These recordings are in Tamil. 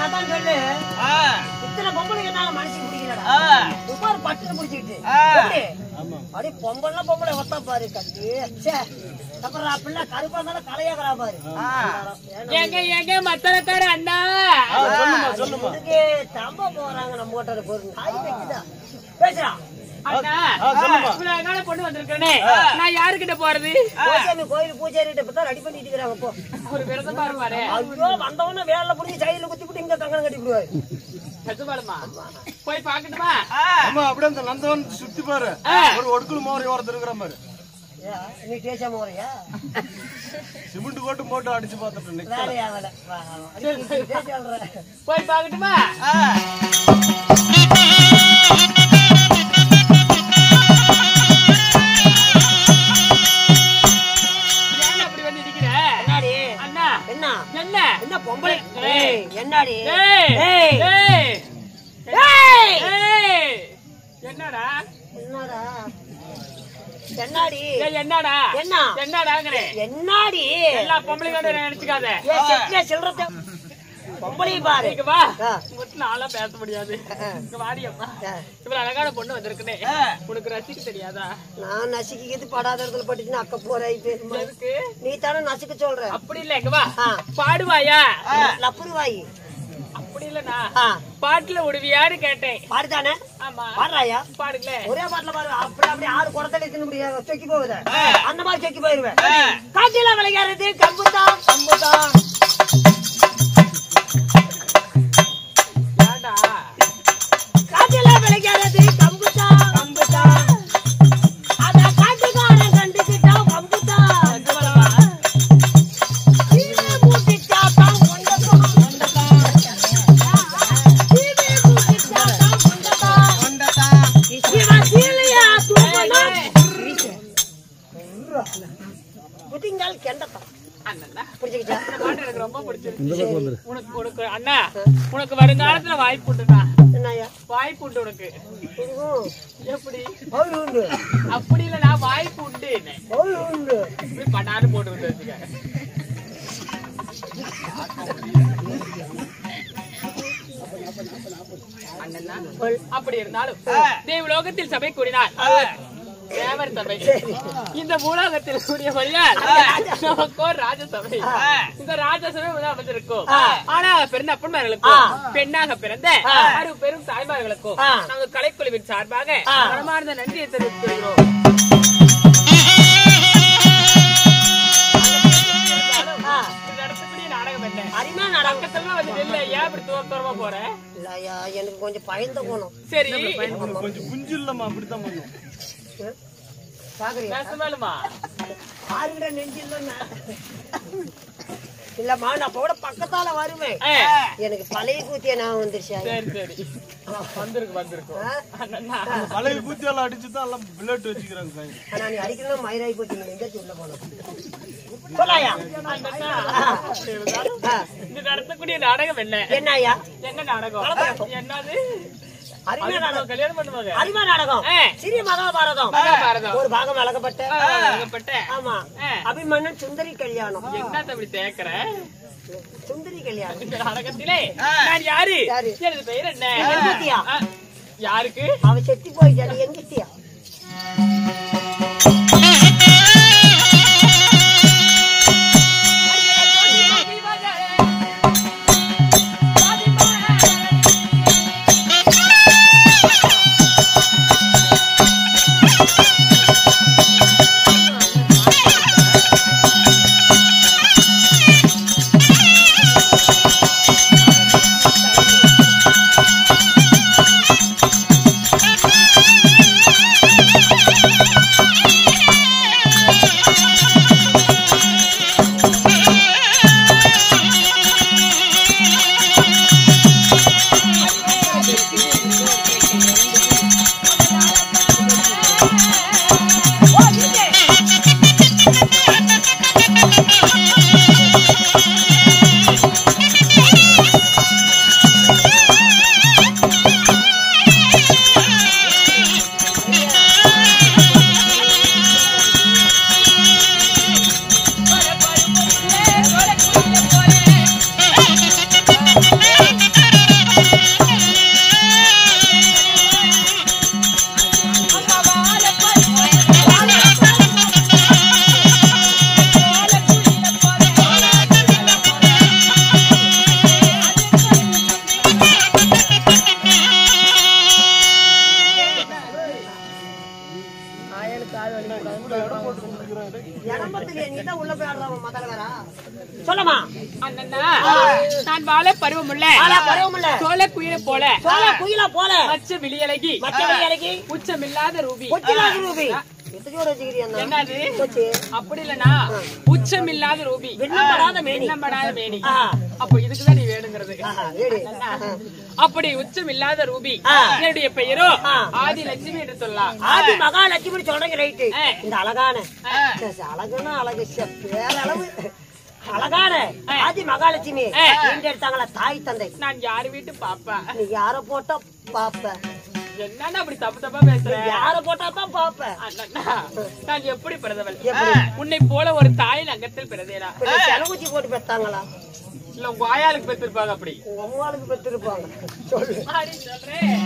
அதான் சொல்லு. இத்தனை பொம்பளை என்னால மனசுக்கு பிடிக்கலடா. உமார் பட்டுன்னு பிடிச்சிட்டு அப்படி பொம்பளை ஒத்தா பாரு கட்டி. அப்புறம் பிள்ளை கருப்பா இருந்தாலும் கலையாகிறா பாரு. எங்க மத்தனத்தார அண்ணா தம்ப போறாங்க நம்ம ஓட்டர பொருள் நாய் வைக்குதா பேசுறான். பொண்ணு வந்திருக்கேனே நான் யாருக்கிட்ட போறது? கோயில் பூஜாரிட்ட இப்பதான் ரெடி பண்ணிட்டு இருக்கிறாங்க. இப்போ ஒரு விரதம் பாரு. ஐயோ வந்தவன வேலை புடிச்சு சைடுல குத்தி விட்டு இங்க கங்கணம் கட்டி விடுவாரு. போய் பாக்கட்டுமா? அப்படியே அந்த நந்தவன் சுத்தி பாரு. ஒரு ஒடுக்குள் மோரை ஓரத்துல இருக்கிற மாதிரி. நீ டேச்சா மோரையா? சிமெண்ட் கோட்டு போட்டு அடிச்சு பார்த்துட்டு வேலையா வேலை போய் பாக்கட்டுமா? என்ன பொம்பளை என்னடி என்னடா என்னடா என்னாடி என்னடா என்ன என்னடாங்கறே என்னாடி எல்லா பொம்பளையோட நினைச்சுக்காத. சில்லற பொம்பளை பாரு. இங்க வா. முட்ல ஆளா பேச முடியாது. இங்க வாடியப்பா. இவ்வளவு அழகான பொண்ணு வந்திருக்கனே. உனக்கு ரசிக்க தெரியாதா? நான் நசிக்கிது படாத இடத்துல பட்டுச்சுனா அக்க போறாய் பேருமா. எதுக்கு? நீ தான நசிக்க சொல்ற. அப்படி இல்ல இங்க வா. பாடுவாயா? லப்புருவாய். அப்படி இல்லனா பாட்டுல உடுவியான்னு கேட்டேன். பாடுதானே? ஆமா. பாடுறாயா? பாடுங்களே. ஒரே பாட்டுல பாரு. அப்படியே ஆறு குடத்துல எடுத்து முடியாது. சொக்கி போகுது. அந்த மாதிரி சொக்கி போயிருவேன். காட்டில விளையாடுறது கம்புதான் கம்புதான். காட்டில விளையாடுறது கம்புதான் கம்புதான். அத காட்டுக்காரன் கண்டுக்கிட்டா கம்புதான். சீவே மூட்டிட்டா தான் கொண்டதான் கொண்டதான். சீவே மூட்டிட்டா தான் கொண்டதான் கொண்டதான். இசிவா சீலையா தூக்கணும். புதிங்கால் கெண்டதான். புடிச்சிக்கிச்சா? எனக்கு ரொம்ப பிடிச்சிருக்கு. உனக்கு அண்ணா உனக்கு வருங்காலத்துல வாய்ப்பு உண்டுண்ணா. என்னய்யா வாய்ப்பு உண்டு உனக்கு? எப்படி? அப்படி இல்ல நான் வாய்ப்பு உண்டு. இப்படி பண்ணாரு போட்டு வச்சுக்க. அப்படி இருந்தாலும் தேவலோகத்தில் சபை கூறினார். தேவர் சபை இந்த பூலோகத்தில் கூடியபடியால் நமக்கோ ராஜசபை. இந்த ராஜசபை அமைந்திருக்கும். ஆணாக பிறந்த அப்பன்மார்களுக்கும் பெண்ணாக பிறந்த பெரும் தாய்மார்களுக்கும் நாங்கள் கலைக்குழுவின் சார்பாக மனமார்ந்த நன்றியை தெரிவித்துக் கொள்கிறோம். நாடகம் என்ன அருமையா நாடகத்துல வந்து இல்ல ஏன் இப்படி தூரமா போற? இல்லையா எனக்கு கொஞ்சம் பயந்த போனோம். சரி கொஞ்சம் குஞ்சு இல்லம்மா அப்படித்தான் பண்ணும். இல்லம்மா நான் போட பக்கத்தால வருவேன். எனக்கு பழைய கூத்திய நான் வந்துருச்சா? பழைய கூத்தியால அடிச்சுதான் எல்லாம் பிளட் வச்சுக்கிறாங்க. ஆனா நீ அடிக்கணும் மயிராய் போச்சு. எங்க உள்ள போனோம் நடத்தக்கூடிய நாடகம் என்ன? என்னய்யா? என்ன நாடகம்? என்னது? கல்யாணம் பண்ணுவாங்க. அரிமா நாடகம். சிறிய மகாபாரதம். ஒரு பாகம் அழகப்பட்ட. ஆமா அபிமன்னன் சுந்தரி கல்யாணம். என்ன அப்படி தேக்கிற? சுந்தரி கல்யாணம். இந்த நாடகத்திலே நான் யாரு? எனது பெயர் என்ன? யாருக்கு? அவ செத்தி போயிட்டாரு. எங்கிட்டியா? நான் வாழ பருவமுள்ள சோழ குயில போல மச்ச விழியழகி உச்சமில்லாத ரூபி என்னது அப்படி இல்லனா உச்சமில்லாத ரூபி விண்ணப்படாத மேனி அப்ப இதுக்குதான் நீ வேணுங்கிறது அப்படி உச்சமில்லாத ரூபி என்னுடைய பெயரோ ஆதி லட்சுமி என்று சொல்லலாம் ஆதி மகாலட்சுமி சொல்றீங்க ரைட்டு இந்த அழகான அழகு பேரளவு அழகான ஆதி மகாலட்சுமி எடுத்தாங்களா தாய் தந்தை நான் யாரு வீட்டு பாப்பா நீ யார போட்டா பாப்ப என்னன்னா அப்படி தப்பா பேசுறேன் யார போட்டா தான் பாப்ப நான் எப்படி பிறந்தவள் உன்னை போல ஒரு தாயின் அங்கத்தில் பிறந்தேனா செலவுச்சி போட்டு பெத்தாங்களா இல்ல உங்க ஆயாளுக்கு பெற்றிருப்பாங்க அப்படி உமாளுக்கு பெற்றிருப்பாங்க சொல்லு சொல்றேன்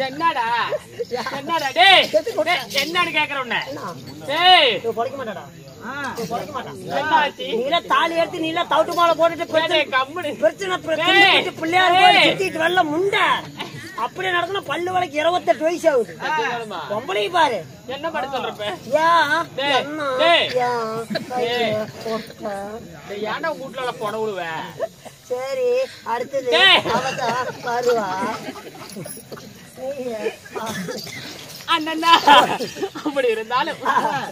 என்னடா என்னடா டேய் என்னன்னு கேக்குறேன் டேய் நீ பொடிக்க மாட்டடா என்ன தாலி எடுத்து நீ தவுட்டு மாலை போட்டுட்டு பிரச்சனை பிள்ளையார் சுத்திட்டு வரல முண்டை அப்படி நடக்கணும். பல்லு வளைக்கு 28 வயசு ஆகுது. பொம்பளையும் பாரு என்ன பண்ண சொல்றப்ப ஏன்னா வீட்டுல போன விடுவேன். சரி அடுத்தது வருவா அண்ணா. அப்படி இருந்தாலும்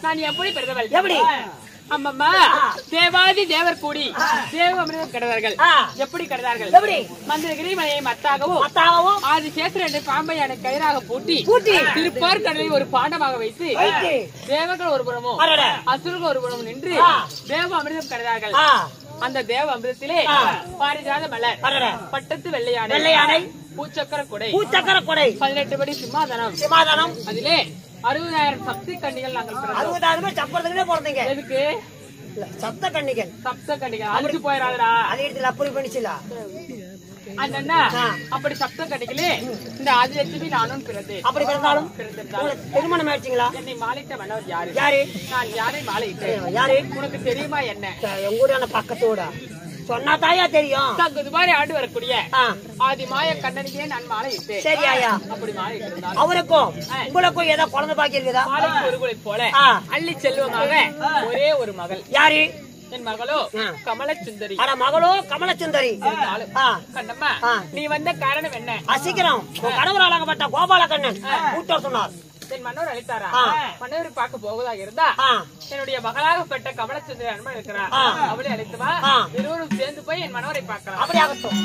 நான் எப்படி பிறந்தவள் எப்படி அம்மம்மா தேவாதி தேவர் கூடி தேவ அமிர்தம் கடந்தார்கள். எப்படி கடந்தார்கள்? மந்திரகிரி மலையை மத்தாகவும் ஆதிசேஷன் என்ற பாம்பை அணை கயிறாக பூட்டி திருப்பார் கடலை ஒரு பாண்டமாக வைத்து தேவர்கள் ஒரு புறமும் அசுரர்கள் ஒரு புறமும் நின்று தேவ அமிர்தம் கடந்தார்கள். அந்த தேவ அமிர்தத்திலே பாரிஜாத மலர், பட்டத்து வெள்ளையானை, பூச்சக்கர கொடை 18 படி சிம்மாதனம், அதிலே 60,000 சப்தி கன்னிகள் நாங்கள் 60,000 சப்பறதுக்குனே போறீங்க. எதுக்கு? சப்த கன்னிகள் அழிச்சு போயிடாதடா. அதை எடுத்து அப்படி பண்ணிச்சல அண்ணா. அப்படி சப்த கன்னிகளே இந்த ஆதிலட்சுமி நானும் பிறந்தேன். அப்படி பிறந்தாலும் திருமணம் ஆயிடுச்சுங்களா? என்னை மாலையிட்ட மன்னவர் யாரு? நான் யாரை மாலையிட்டேன்? யாரு உனக்கு தெரியுமா? என்ன எங்கூடான பக்கத்தோட சொன்னா தாயா தெரியும். தங்குது மாதிரி ஆண்டு வரக்கூடிய ஆதி மாய கண்ணனுக்கே நான் மாலை இட்டேன். சரியா? அப்படி மாலை இருந்தால் அவருக்கும் உங்களுக்கும் ஏதோ குழந்தை பாக்கி இருக்குதா? மாலைக்கு ஒரு குலை போல அள்ளி செல்வமாக ஒரே ஒரு மகள். யாரு? என் மகளோ கமலசுந்தரி. மகளோ கமலசுந்தரி. கண்ணம்மா, நீ வந்த காரணம் என்ன? சீக்கிரம் கணவர் அழகப்பட்ட கோபால கண்ணன் கூட்ட சொன்னார். என் மன்னவர் அழைத்தாரா? மன்னவரை பார்க்க போவதாக இருந்தா என்னுடைய மகளாகப்பட்ட கமலச்சந்திர அன்பன் இருக்கிறார், அவளை அழைத்து வா, இருவரும் சேர்ந்து போய் என் மன்னவரை பார்க்கலாம். அப்படி ஆகட்டும்.